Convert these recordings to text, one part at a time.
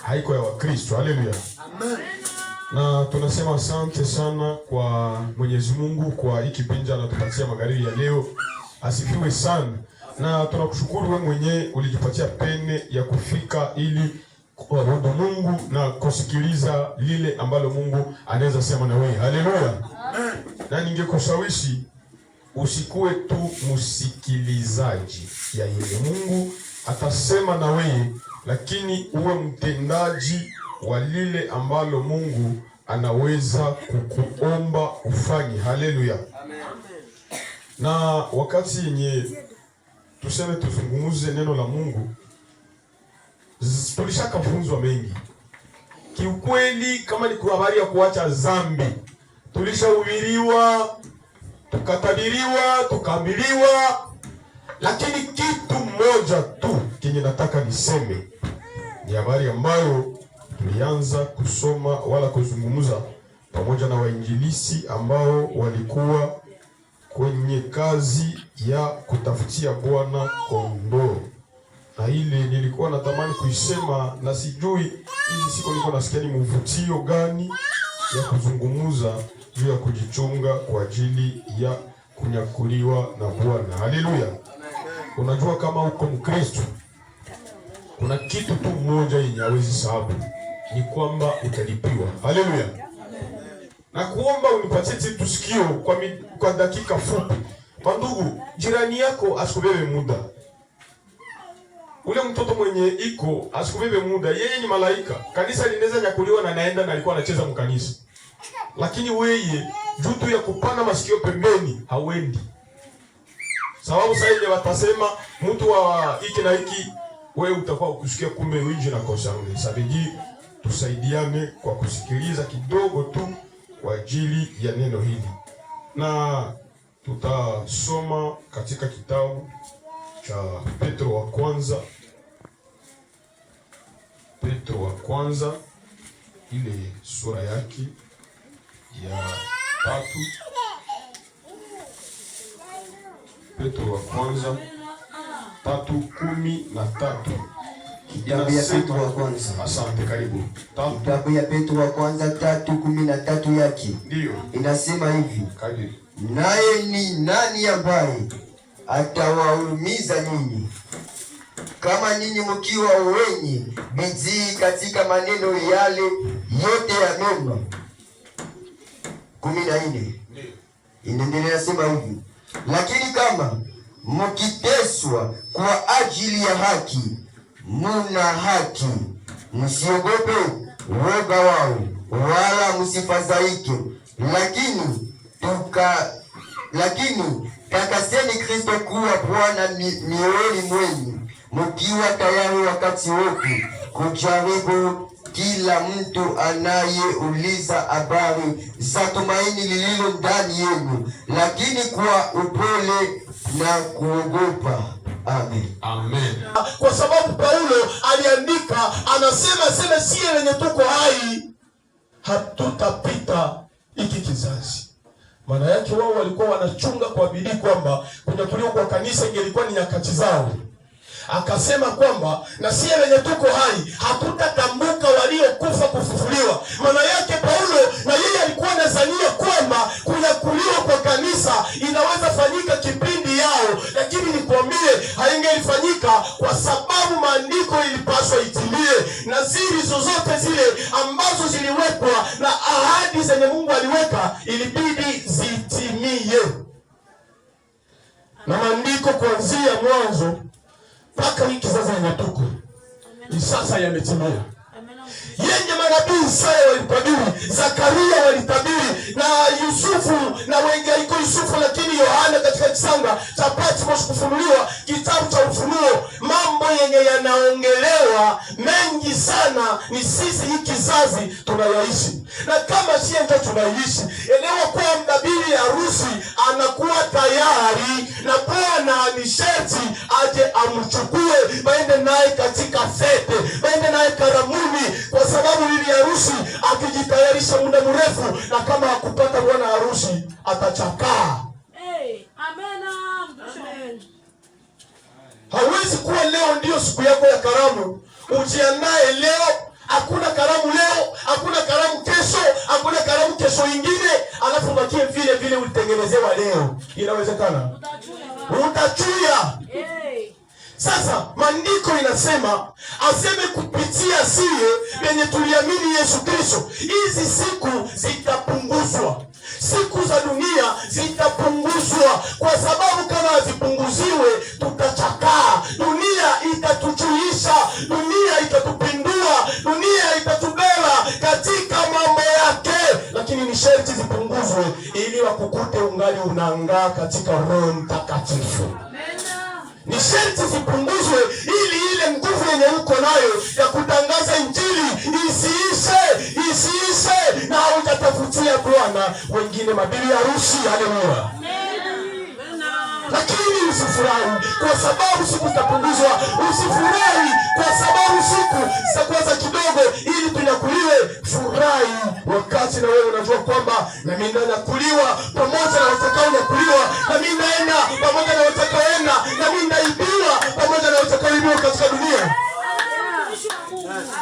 haiko ya Wakristo. Haleluya. Amen. Na tunasema asante sana kwa Mwenyezi Mungu kwa hiki kipindi anatupatia magharibi ya leo. Asifiwe sana. Na tunakushukuru wewe mwenyewe ulijipatia pene ya kufika ili kuabudu Mungu na kusikiliza lile ambalo Mungu anaweza sema na wewe. Haleluya. Amen. Na ningekushawishi usikuwe tu msikilizaji ya ile Mungu atasema na wewe, lakini uwe mtendaji wa lile ambalo Mungu anaweza kukuomba ufanye. Haleluya. Amen. Na wakati yenye tuseme tuzungumuze neno la Mungu, tulishakafunzwa mengi. Kiukweli kama ni kwa habari ya kuacha dhambi, tulishahubiriwa, tukatabiriwa, tukaambiliwa, lakini kitu moja tu kenye nataka niseme ni habari ambayo tulianza kusoma wala kuzungumza pamoja na wainjilisi ambao walikuwa kwenye kazi ya kutafutia Bwana kondoo. Na ile nilikuwa natamani kuisema na sijui hizi siku nilikuwa nasikia ni mvutio gani ya kuzungumza juu ya kujichunga kwa ajili ya kunyakuliwa na Bwana. Haleluya. Unajua kama uko Mkristo, kuna kitu tu moja yenye hawezi sababu, ni kwamba utalipiwa. Haleluya. Na kuomba unipatie tusikio kwa dakika fupi. Mandugu, jirani yako asikubebe muda. Ule mtoto mwenye iko asikubebe muda, yeye ni malaika. Kanisa linaweza nyakuliwa na naenda na alikuwa anacheza mkanisa. Lakini wewe jutu ya kupana masikio pembeni hauendi. Sababu sasa ile watasema mtu wa hiki na hiki, wewe utakuwa ukusikia kumbe winji na kosa ngine. Sabiji tusaidiane kwa kusikiliza kidogo tu kwa ajili ya neno hili. Na tutasoma katika kitabu cha Petro wa kwanza. Petro wa kwanza ile sura yake ya 3. Petro wa kwanza 3:13. Kitabu ya Petro wa kwanza. Asante, karibu. Kitabu ya Petro wa kwanza 3:13 yake. Ndio. Inasema hivi. Karibu. Naye ni nani ambaye atawaumiza nyinyi kama nyinyi mkiwa wenye bidii katika maneno yale yote ya mema? 14. Inaendelea sema hivi. Lakini kama mkiteswa kwa ajili ya haki, muna haki, msiogope woga wao, wala msifadhaike, lakini takaseni Kristo kuwa Bwana mioyoni mwenu, mkiwa tayari wakati wote kujaribu kila mtu anayeuliza habari za tumaini lililo ndani yenu, lakini kwa upole na kuogopa. Amen. Amen. Kwa sababu Paulo aliandika, anasema sie wenye tuko hai hatutapita hiki kizazi. Maana yake wao walikuwa wanachunga kwa bidii kwamba kunyakuliwa kwa kanisa ingelikuwa ni nyakati zao. Akasema kwamba na sie wenye tuko hai hatutatambuka waliokufa kufufuliwa. Maana yake Paulo na yeye alikuwa anazania kwamba kunyakuliwa kwa kanisa inaweza fanyika kipindi yao, lakini nikwambie haingelifanyika kwa sababu maandiko ilipaswa itimie. Naziri zozote zile ambazo ziliwekwa na ahadi zenye Mungu aliweka ilibidi zitimie. Na maandiko kuanzia mwanzo mpaka hiki sasa yanatuko ni sasa yametimia. Yenye manabii Isaya walitabiri, Zakaria walitabiri, na Yusufu na wengi haiko Yusufu lakini Yohana katika kisanga cha Patmos kufunuliwa, kitabu cha Ufunuo, mambo yenye yanaongelewa mengi sana ni sisi hii kizazi tunayaishi. Na kama si ndio tunaishi, elewa kwa mdabiri harusi anakuwa tayari na Bwana ni sharti aje amchukue baende naye katika fete, baende naye karamuni, kwa sababu bibi harusi akijitayarisha muda mrefu, na kama hakupata bwana harusi atachakaa. Amen. Hawezi kuwa leo ndio siku yako ya karamu, ujiandae leo unatengenezewa leo. Inawezekana? Utachuya. Sasa maandiko inasema aseme kupitia siye penye tuliamini Yesu Kristo, hizi siku zitapunguzwa. Siku za dunia zitapunguzwa, kwa sababu kama hazipunguziwe tutachakaa. Dunia itatuchuisha, dunia itatupindua, dunia itatubeba katika mambo yake, lakini ni sharti zipunguzwe ili wakukute ungali unaangaa katika Roho Mtakatifu. Ni sharti zipunguzwe ili ile nguvu yenye uko nayo ya kutangaza Injili isiishe na hujatafutia Bwana wengine mabibi harusi. Haleluya. Lakini usifurahi kwa sababu siku zitapunguzwa. Usifurahi kwa sababu siku zitakuwa kidogo ili tunyakuliwe. Furahi wakati na wewe unajua kwamba na mimi nanyakuliwa pamoja na watakaonyakuliwa, na mimi naenda pamoja na watakaoenda, na mimi naibiwa pamoja na watakaoibiwa katika dunia.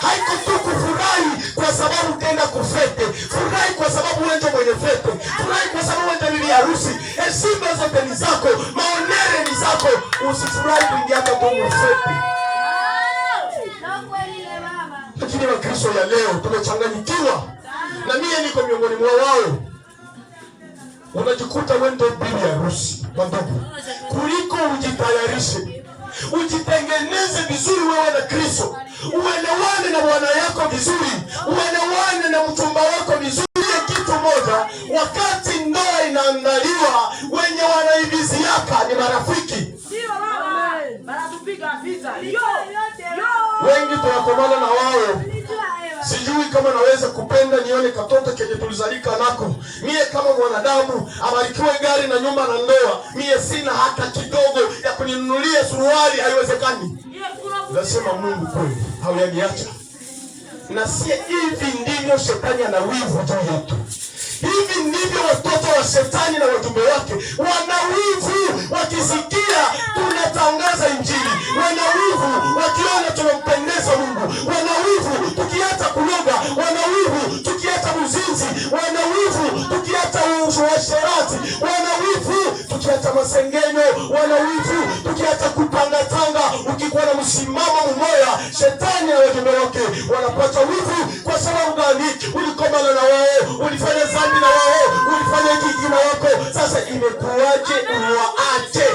Haiko tu kufurahi kwa sababu tenda kufete. Furahi kwa sababu wewe ndio mwenye fete. Furahi kwa sababu wewe ndio bibi harusi. Heshima zote ni zako, maonere ni zako. Usifurahi kuingia hata kwa fete. Lakini Wakristo ya leo tumechanganyikiwa, na mimi niko miongoni mwa wao. Unajikuta wewe ndio bibi harusi. Ndugu, kuliko ujitayarishe, ujitengeneze vizuri wewe na Kristo, uelewane na bwana yako vizuri, uelewane na mchumba wako vizuri. Kitu moja, wakati ndoa inaandaliwa, wenye wanaibiziaka ni marafiki. Wengi tunakomana na wao. Sijui kama naweza kupenda nione katoto kenye tulizalika nako. Mie kama mwanadamu abarikiwe gari na nyumba na ndoa, mie sina hata kidogo ya kuninunulia suruali, haiwezekani. Nasema Mungu kweli hawaniacha. Na si hivi ndivyo shetani ana wivu juu yetu. Hivi ndivyo watoto wa shetani na wajumbe wake wana wivu. Wakisikia tunatangaza Injili, wana wivu. Wakiona tunampendeza Mungu, wana wivu. Tukiacha kuloga, wana wivu. Tukiacha uzinzi, wana wivu. Tukiacha uasherati, wana wivu. Tukiacha masengenyo, wana wivu. Tukiacha kutangatanga, ukikuwa na msimamo mmoja, shetani na wajumbe wake wanapata wivu. Kwa sababu gani? Ulikomana na wao, ulifanya zambi na wao, ulifanya hiki na wako. Sasa imekuwaje uwaache?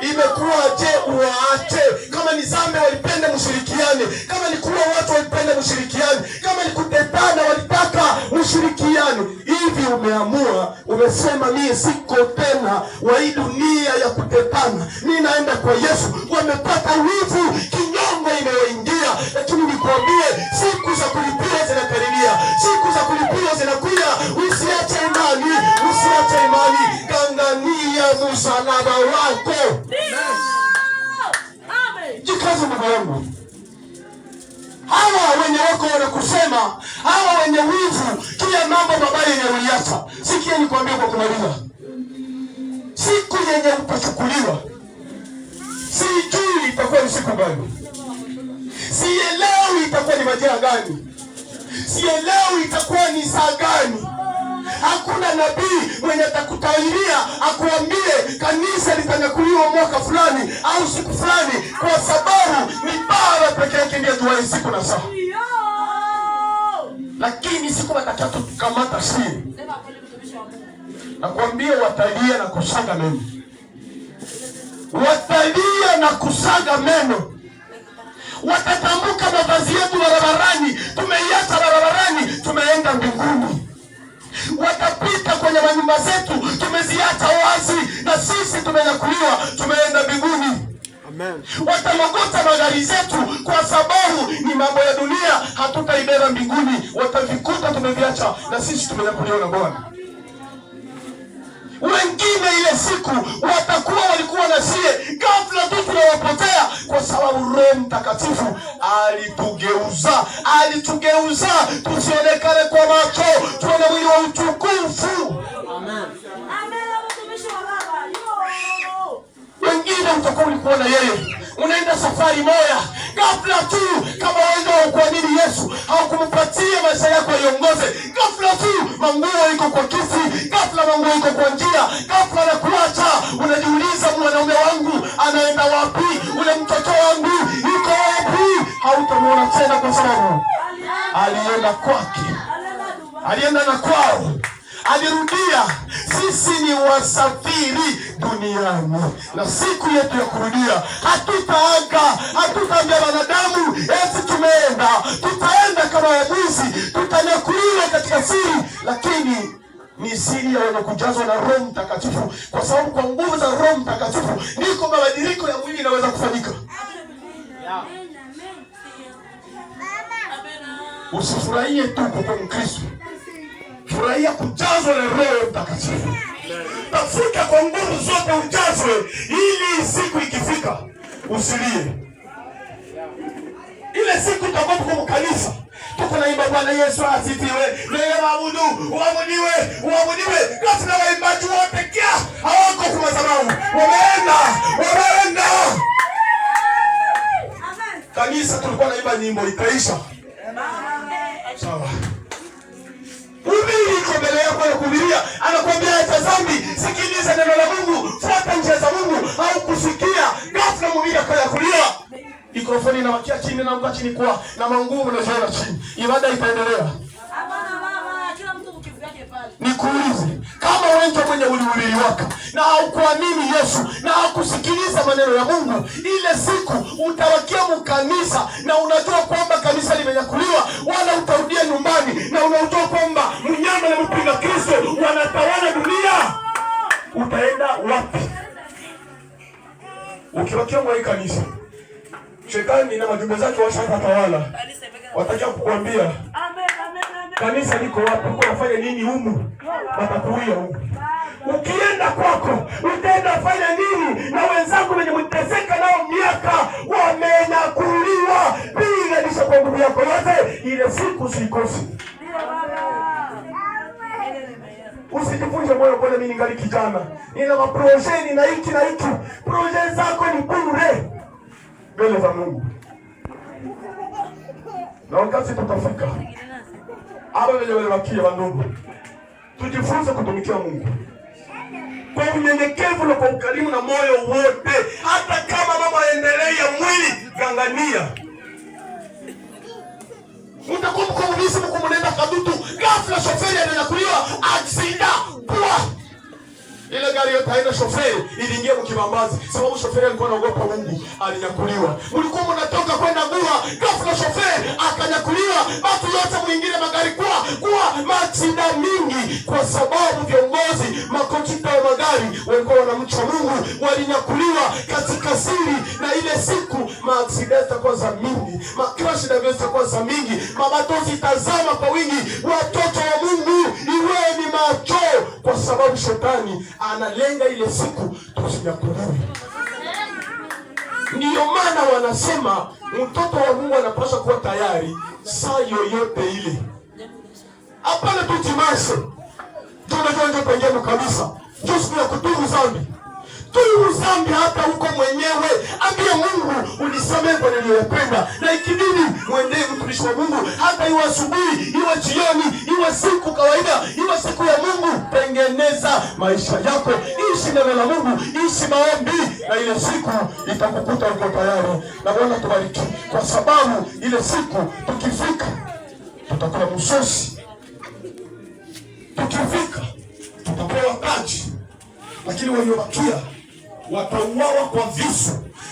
Imekuwaje uwaache? Kama ni zambi walipenda mshirikiane, kama ni kuwa watu walipenda mshirikiane, kama ni kutetana walitaka mshirikiane. Hivi umeamua, umesema mimi siko tena wa hii dunia ya kutetana, mimi naenda kwa Yesu. Wamepata wivu, kinyongo imewaingia. Lakini nikwambie, siku za kulipia zinakaribia, siku za kulipia zinakuja. Usiache imani, usiache imani. Gangania msalaba wako. Jikaze ndugu yangu. Hawa wenye wako wanakusema, hawa wenye wivu, kila mambo mabaya yenye uliacha. Sikia nikwambie kwa kumaliza. Siku yenye utachukuliwa, sijui itakuwa ni siku gani. Sielewi itakuwa ni majira gani. Sielewi itakuwa ni saa gani. Hakuna nabii mwenye atakutahiria akuambie kanisa litanyakuliwa mwaka fulani au siku fulani, kwa sababu ni Baba pekee yake ndiye ajuaye siku na saa. Lakini siku watakapotukamata siri, nakwambia watalia na kusaga meno. Watalia na kusaga meno. Watatambuka mavazi yetu barabarani, tumeiacha barabarani, tumeenda mbinguni. Watapita kwenye manyumba zetu, tumeziacha wazi, na sisi tumenyakuliwa, tumeenda mbinguni. Amen. Watamogota magari zetu kwa sababu ni mambo ya dunia, hatutaibeba mbinguni. Watavikuta tumeviacha, na sisi tumenyakuliwa na Bwana. Wengine ile siku watakuwa walikuwa na sie, ghafla tu tunawapotea, kwa sababu Roho Mtakatifu alitugeuza tusionekane kwa macho, tuone mwili wa utukufu. Amen. Wengine utakuwa ulikuwa na yeye, unaenda safari moja, ghafla tu kama wewe ukuamini Yesu Yesu, haukumpatia maisha yako iongoze. Ghafla tu manguo iko kwa kiti, ghafla manguo iko kwa njia, ghafla na kuacha. Unajiuliza, mwanaume wangu anaenda wapi? Ule mtoto wangu yuko wapi? Hautamwona tena kwa sababu alienda kwake, alienda na kwao, alirudia. Sisi ni wasafiri duniani, na siku yetu ya kurudia hatutaaga, hatutaambia wanadamu eti tumeenda. Tutaenda kama waamuzi, tutanyakuliwa katika siri, lakini ni siri ya wenye kujazwa na Roho Mtakatifu, kwa sababu kwa nguvu za Roho Mtakatifu ndiko mabadiliko ya mwili yanaweza kufanyika. Usifurahie tu kwa Mkristo, furahia kujazwa na Roho Mtakatifu. Tafuta kwa nguvu zote ujazwe, ili siku ikifika usilie. Ile siku utakuwa kwa kanisa, tuko naimba Bwana Yesu asifiwe, leo waabudu, uabudiwe. Ghafla waimbaji wote kia hawako kwa madhabahu, wameenda. Kanisa tulikuwa naimba nyimbo ikaisha. Sawa. Hubiri iko mbele yako ya kuhubiria, anakuambia acha dhambi, sikiliza neno la Mungu, fuata njia za Mungu. Au kusikia ghafla mhubiri akayakulia, mikrofoni inawakia chini na mkachi ni kwa na mangumu na zona chini. Ibada itaendelea. Kila mtu mkivu yake pale. Nikuulize, kama wewe mwenye ulihubiri wako na haukuamini Yesu na haukusikiliza maneno ya Mungu, ile siku utawakia mkanisa na unajua kwamba kanisa limenyakuliwa, wala utarudia nyumbani na unajua kwamba mnyama na mpinga Kristo wanatawala dunia, utaenda wapi? Ukiwakia mwa kanisa, Shetani na majumbe zake washatawala. Watakia kukuambia kanisa liko wapi, uko nafanya nini humu? Watakuia humu. Ukienda kwako utaenda fanya nini? Na wenzangu wenye mteseka nao miaka wamenyakuliwa. Piga lisha kwa nguvu yako yote, ile siku usikose. Usijifunje moyo kwa mimi ningali kijana, nina maproje, nina hiki na hiki. Proje zako ni bure mbele za Mungu. Na wakati tutafika hapa wenye walibakia wandugu, tujifunze kutumikia Mungu kwa unyenyekevu na kwa ukarimu na moyo wote. Hata kama mambo yaendelea mwili, gangania. Mtakumbuka mvisi mkumunenda kadutu, ghafla shoferi anakuliwa aksida kwa ile gari yote haina shoferi, iliingia mkibambazi sababu shoferi alikuwa anaogopa Mungu, alinyakuliwa. Mlikuwa mnatoka kwenda Gua, ghafla shoferi akanyakuliwa. Watu yote mwingine magari kwa maksida mingi, kwa sababu viongozi makochita wa magari walikuwa wanamcha Mungu, walinyakuliwa katika siri. Na ile siku maaksida zitakuwa za mingi, makrashi na vyo zitakuwa za mingi, mabatozi tazama kwa wingi. Watoto wa Mungu, iweni macho, kwa sababu Shetani analenga ile siku tusinyakuliwe. Ndiyo maana wanasema mtoto wa Mungu anapaswa kuwa tayari saa yoyote ile. Hapana tujimashe, tunajua pengine kabisa siku ya kutubu dhambi. Tubu dhambi hata huko mwenyewe, ambia Mungu unisamehe kwa niliyopenda, na ikibidi mwendee mtumishi wa Mungu, hata iwe asubuhi, iwe jioni, iwe siku kawaida, iwe siku ya Mungu. Tengeneza maisha yako, ishi neno la Mungu, ishi maombi, na ile siku itakukuta uko tayari. Na Bwana tubariki, kwa sababu ile siku tukifika tutakuwa msosi, tukifika tutapewa taji, lakini waliobakia watauawa kwa visu.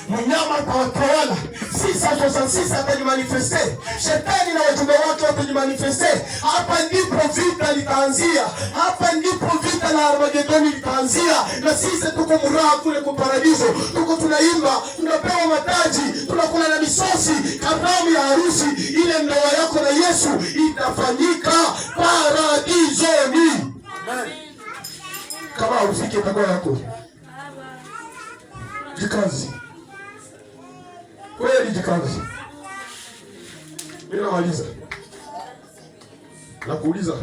Mnyama atawatawala. Sisi atajimanifeste. Shetani na wajumbe wake watajimanifeste. Hapa ndipo vita litaanzia. Hapa ndipo vita la Armagedoni litaanzia. Na sisi tuko muraha kule kwa paradiso. Tuko tunaimba, tunapewa mataji, tunakula na misosi, karamu ya harusi. Ile ndoa yako na Yesu itafanyika paradisoni. Kama ufike kwa yako, jikazi. Kweli jikazi. Mimi namaliza. Nakuuliza,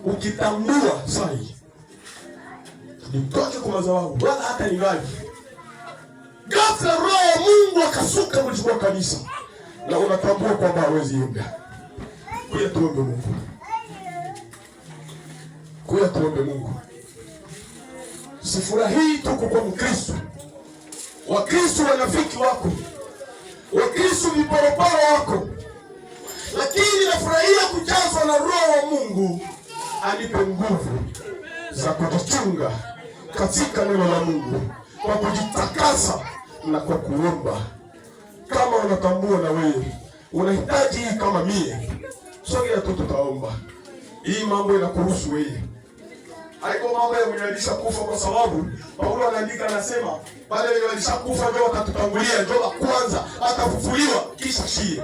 ukitambua sai nitoke kwa madhabahu wala hata ningali, ghafla Roho Mungu akasuka kuchukua kanisa, na unatambua kwamba hawezi imba, kuja tuombe Mungu. Kuja tuombe Mungu. Sifurahii tuko kwa Mkristo. Wakristo wanafiki wako, Wakristo viporoporo wako, lakini nafurahia kujazwa na Roho wa Mungu anipe nguvu za kujichunga katika neno la Mungu, kwa kujitakasa na kwa kuomba. Kama unatambua na wewe unahitaji hii kama mie, sogea tu, tutaomba. Hii mambo inakuhusu wewe. Haiko mambo ya mwenye alishakufa, kwa sababu Paulo anaandika, anasema wale wenye walishakufa ndio watatutangulia, ndio wa kwanza atafufuliwa kisha shie.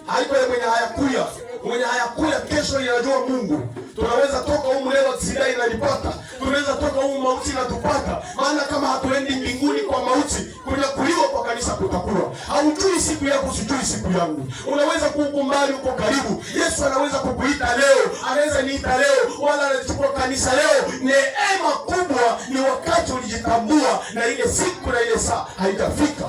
Haiko ya mwenye hayakuya. Mwenye hayakuya kesho inajua Mungu. Tunaweza toka humu leo aksidai inanipata, tunaweza toka humu mauti inatupata. Maana kama hatuendi mbinguni kwa mauti, kunyakuliwa kwa kanisa kutakuwa. Haujui siku yako, sijui siku yangu. Unaweza kukumbali uko karibu. Yesu anaweza kukuita leo, anaweza niita leo, wala anachukua kanisa leo. Neema kubwa ni wakati ulijitambua na ile siku na ile saa haijafika.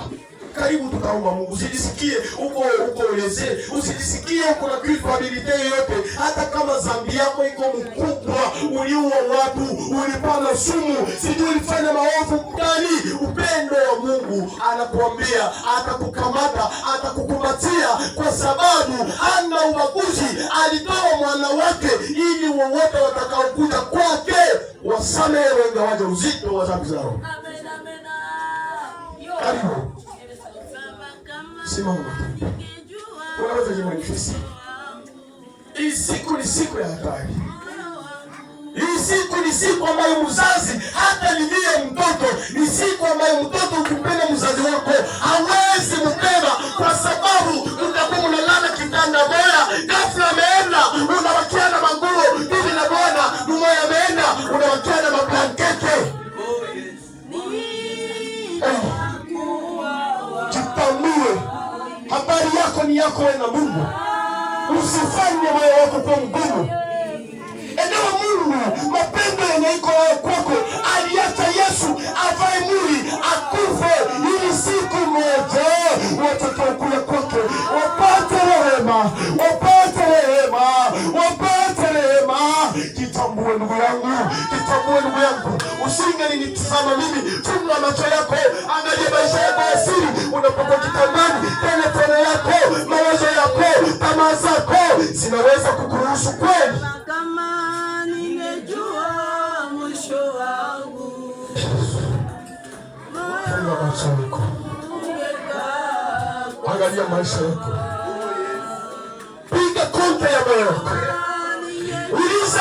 Karibu tutaomba Mungu. Usijisikie uko uleze, usijisikie uko na culpability yoyote. Hata kama dhambi yako iko mkubwa, uliua watu, ulipana sumu, sijui ulifanya maovu gani, upendo wa Mungu anakuambia atakukamata, atakukumbatia, kwa sababu hana ubaguzi. Alitoa mwana wake ili wowote watakaokuja kwake wasamehe wengi uzito wa dhambi zao. Karibu. Simama. Unaweza jimanifesti. Hii siku ni siku ya hatari. Hii siku ni siku ambayo mzazi hata nilie mtoto. Ni siku ambayo mtoto ukipenda mzazi wako hawezi mpenda, kwa sababu utakuwa unalala kitanda moja, ghafla ameenda, unawakiana manguo, bibi na bwana, mmoja ameenda, unawakiana mablankete. Habari yako ni yako wewe na Mungu. Usifanye moyo wako kwa mgumu. Elewa Mungu, mapendo yanaiko kwako. Aliacha Yesu avae mwili akufe ili siku moja watakaokuja kwake wapate rehema, wapate rehema, wapate rehema. Kitambue ndugu yangu, kitambue ndugu yangu. Usingenitazama mimi, funga macho yako, angalia maisha yako ya siri. Unapokuwa kitandani, tena yako, mawazo yako, tamaa zako zinaweza kukuruhusu kweli. Kama ningejua mwisho wangu, funga macho yako, angalia maisha yako, piga konta ya moyo wako. Uliza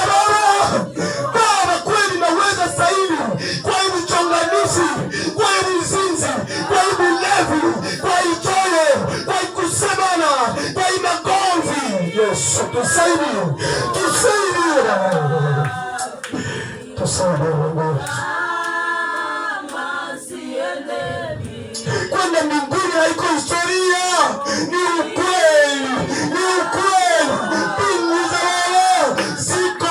Baba, kweli naweza sahivi kwa hivi chonganishi, kwa hivi zinzi, kwa hivi levi, kwa hivi choyo, kwa hivi kusemana, kwa hivi magomvi. Yesu, tusaidie, tusaidie, tusaidie Mungu. Kwenda mbinguni haiko historia, ni ukweli, ni ukweli. Mbingu za leo ziko,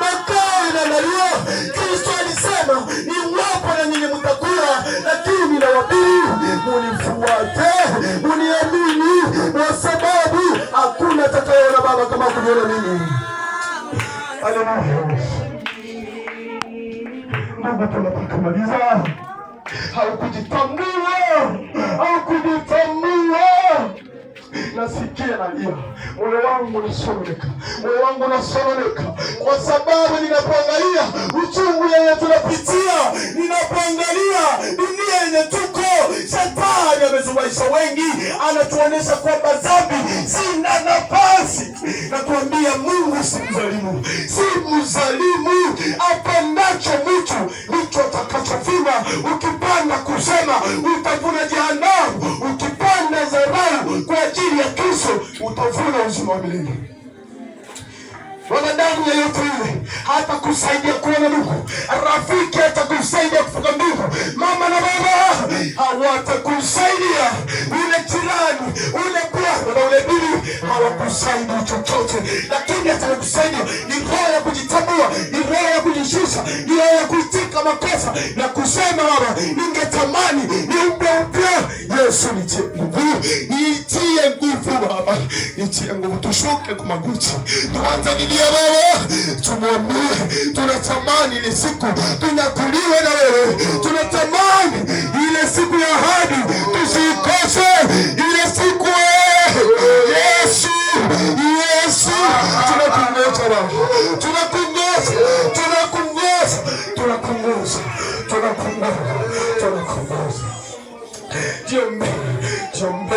makao inaandaliwa. Kristo alisema ni wapo na nyinyi mtakuwa, lakini ninawabiri munifuate, muniamini, kwa sababu hakuna atakayeona Baba kama kuniona mimi. Haleluya. Mungu, tunataka kumaliza. Haukujitambua, haukujitambua. Nasikia nalia, moyo wangu unasononeka, moyo wangu unasononeka, kwa sababu ninapoangalia uchungu yenye tunapitia, ninapoangalia dunia yenye tuko. Shetani amezubaisha wengi, anatuonesha kwamba dhambi zina nafasi. Natuambia Mungu si mzalimu, si mzalimu. Apendacho mtu ndicho atakachovuna. Ukipanda kusema utavuna jehanamu, ukipanda dharau kwa ajili ya Kristo utavuna uzima wa milele. Wanadamu yeyote yule hata kusaidia kuona Mungu, rafiki hata kusaidia kufika mbingu, mama na baba hawatakusaidia, ule jirani, ule bwana na ule bibi hawakusaidia chochote. Lakini atakusaidia ni roho ya kujitambua, ni roho ya kujishusha, ni roho ya kuitika makosa na kusema Baba, ningetamani niumbe upya. Yes. Yesu nitie nguvu Baba, nitie nguvu. Tushuke kwa magoti, tuanze nilia Baba, tumwambie tunatamani ile siku tunakuliwa na wewe, tunatamani ile siku ya ahadi tusikose ile siku. Yesu, Yesu, tunakungoja Baba, tunakungoja, tunakungoja, tunakungoja, tunakungoja, tunakungoja. Jombe, jombe,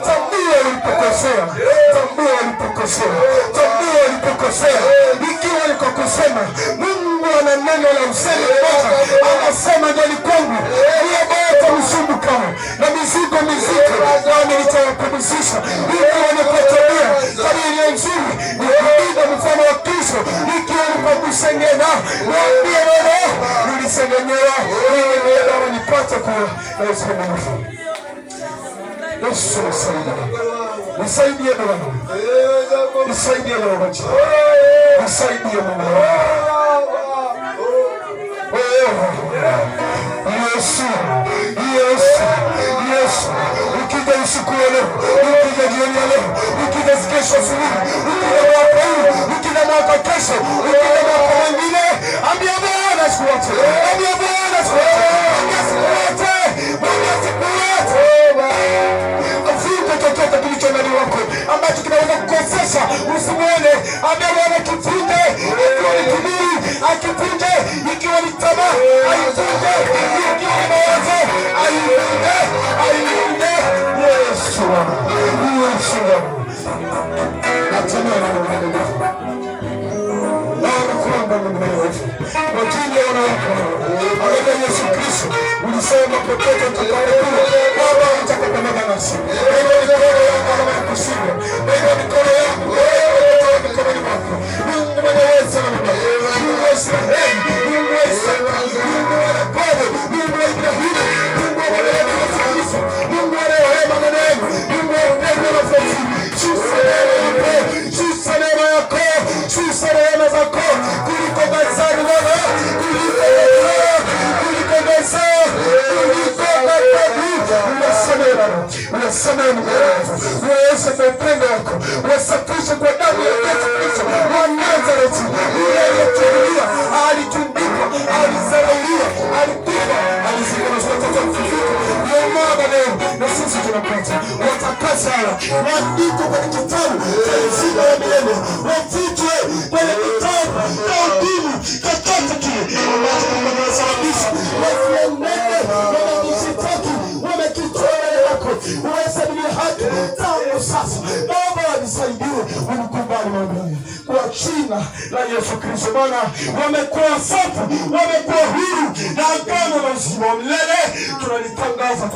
tambua ulipokosea, tambua ulipokosea, tambua ulipokosea. Ikiwa ulikosema, Mungu ana neno la usemi moja, anasema ndani kwangu hiyo bata msumbuka na mizigo mizito, nami nitawapumzisha. Ikiwa nikotabia tabia nzuri, nikipiga mfano wa Kristo, ikiwa nikokusengenya, mwambie Baba, nilisengenyewa, mimi nipate kuwa na usimamizi. Yesu nisaidie Bwana, nisaidie Bwana, nisaidie Bwana. Yesu, Yesu, Yesu, ukija usiku wa leo, ukija jioni ya leo, ukija kesho asubuhi, ukija mwaka huu, ukija mwaka kesho, ukija mwaka mwingine, ambia Bwana sikuache, ambia Bwana sikuache, ambia sikuache, ambia sikuache. Afunge chochote kilicho ndani wako ambacho kinaweza kukosesha usimuone, ambia Bwana kifunge. Ikiwa ni kiburi akifunge, ikiwa ni tamaa aifunge, ikiwa ni mawazo aifunge, aifunge. Yesu, Yesu, natamani wajinga wanawako Bwana Yesu Kristo, ulisema popote tutakapokuwa Baba utakuwa nasi. Ndio mikono yako Baba kushika, ndio mikono yako wewe mikononi mwako. Mungu mwenye uwezo na Baba, Mungu wa Israeli, Mungu wa Israeli, Mungu wa Yakobo, Mungu wa Ibrahimu, Mungu wa Yesu Kristo, Mungu wa rehema na neema, Mungu wa upendo na fadhili. Shusha neema yako, shusha rehema zako kuliko gazani Baba, kuliko gazani, kuliko gazani. Unasamehe uweze kwa upendo wako, wasafishe kwa damu ya Yesu Kristo wa Nazareti. Yule aliyeteuliwa, alitundikwa, alizarauliwa, alipigwa, alizikwa na watoto kufufuka. Ndio maana leo na sisi tunapata watakasa waandikwe kwenye kitabu cha uzima wa milele, wafutwe kwenye kitabu cha hukumu. Chochote kile ambacho kimewasababisha wasiendeke wamekishitaki, wamekitoa yako uwesabili haki tangu sasa. Baba nisaidie, unikubali maombi kwa jina la Yesu Kristo. Maana wamekuwa safi, wamekuwa huru na agano la uzima wa milele tunalitangaza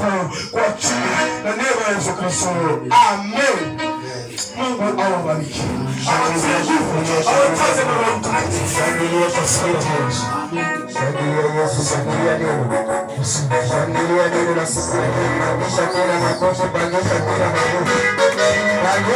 kwa jina la neema ya Yesu Kristo. Amen. Mungu awabariki. Awatie nguvu, awajaze na Roho Mtakatifu. Shangilia kwa sauti ya Yesu. Shangilia Yesu, shangilia neno. Shangilia neno la siku ya leo. Pandisha kila makofi, pandisha kila makofi.